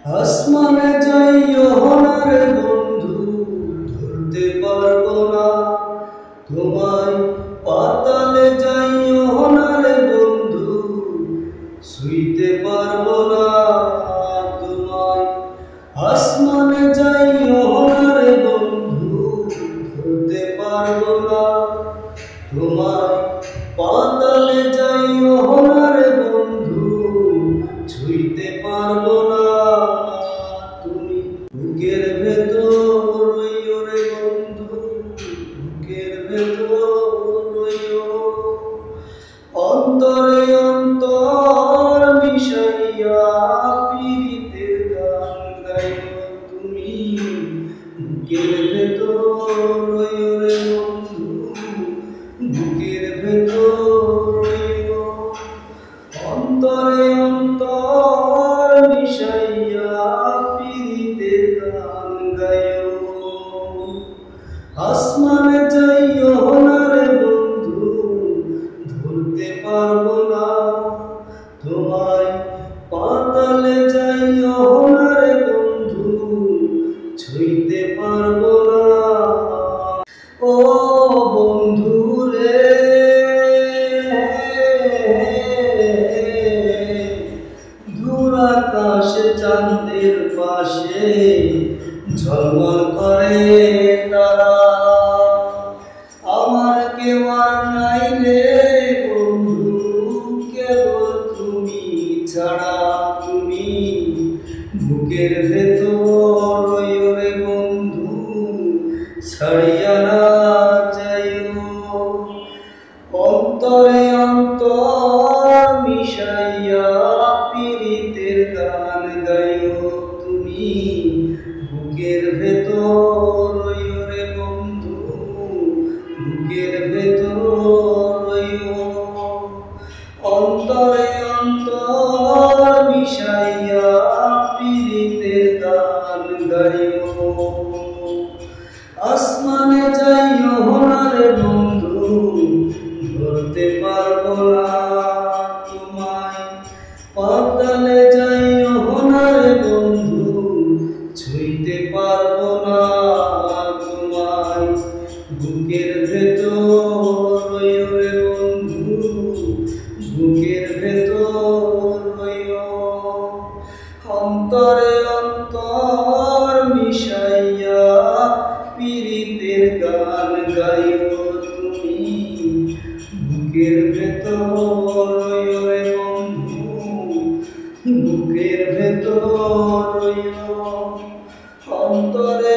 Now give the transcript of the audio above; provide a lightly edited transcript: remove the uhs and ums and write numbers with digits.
আসমানে যাইও না রে বন্ধু, ধরতে পারবো না তোমায়। পাতালে যাইও না রে বন্ধু, ছুঁইতে পারবো না তোমায়। আসমানে যাইও না রে বন্ধু, ধরতে পারবো না তোমায়। পাতালে যাইও না রে বন্ধু, ছুঁইতে পারবো না তুমি। বুকের ভেতর রইও রে বন্ধু, বুকের ভেতর রইও। অন্তরে অন্তর মিশাইয়া পীড়িতের গান গাইও তুমি। বুকের ভেতর রইও রে বন্ধু, বুকের ভেতর রইও। অন্তরে অন্তর মিশাইয়া পীড়িতের গান গাইও। আসমানে যাইও না রে বন্ধু, ধরতে পারবো না তোমায়। পাতালে যাইও না রে বন্ধু, ছুঁইতে পারবো না। ও বন্ধু রে, দূর আকাশে চাঁদের পাশে ঝলমল করে তারা। আমার কেউ আর নাই রে বন্ধু, কেবল তুমি ছাড়া তুমি। বুকের ভেতর রইও রে বন্ধু, ছাড়িয়া না যাইও। অন্তরে অন্তর মিশাইয়া পীড়িতের গান গাইও তুমি। বুকের ভেতর রইও রে বন্ধু, বুকের ভেতর রইও। অন্তরে অন্তর মিশাইয়া পীড়িতের গান গাইও। আসমানে যাইও না রে বন্ধু, ধরতে পারবো না তোমায়। পাতালে যাইও না রে বন্ধু, ছুঁইতে পারবো না তোমায়। বুকের ভেতর রইও রে বন্ধু, বুকের ভেতর রইও। অন্তরে অন্তর মিশাইয়া পীড়িতের গান গাইও তুমি। বুকের ভেতর রইও রে বন্ধু, বুকের ভেতর রইও। অন্তরে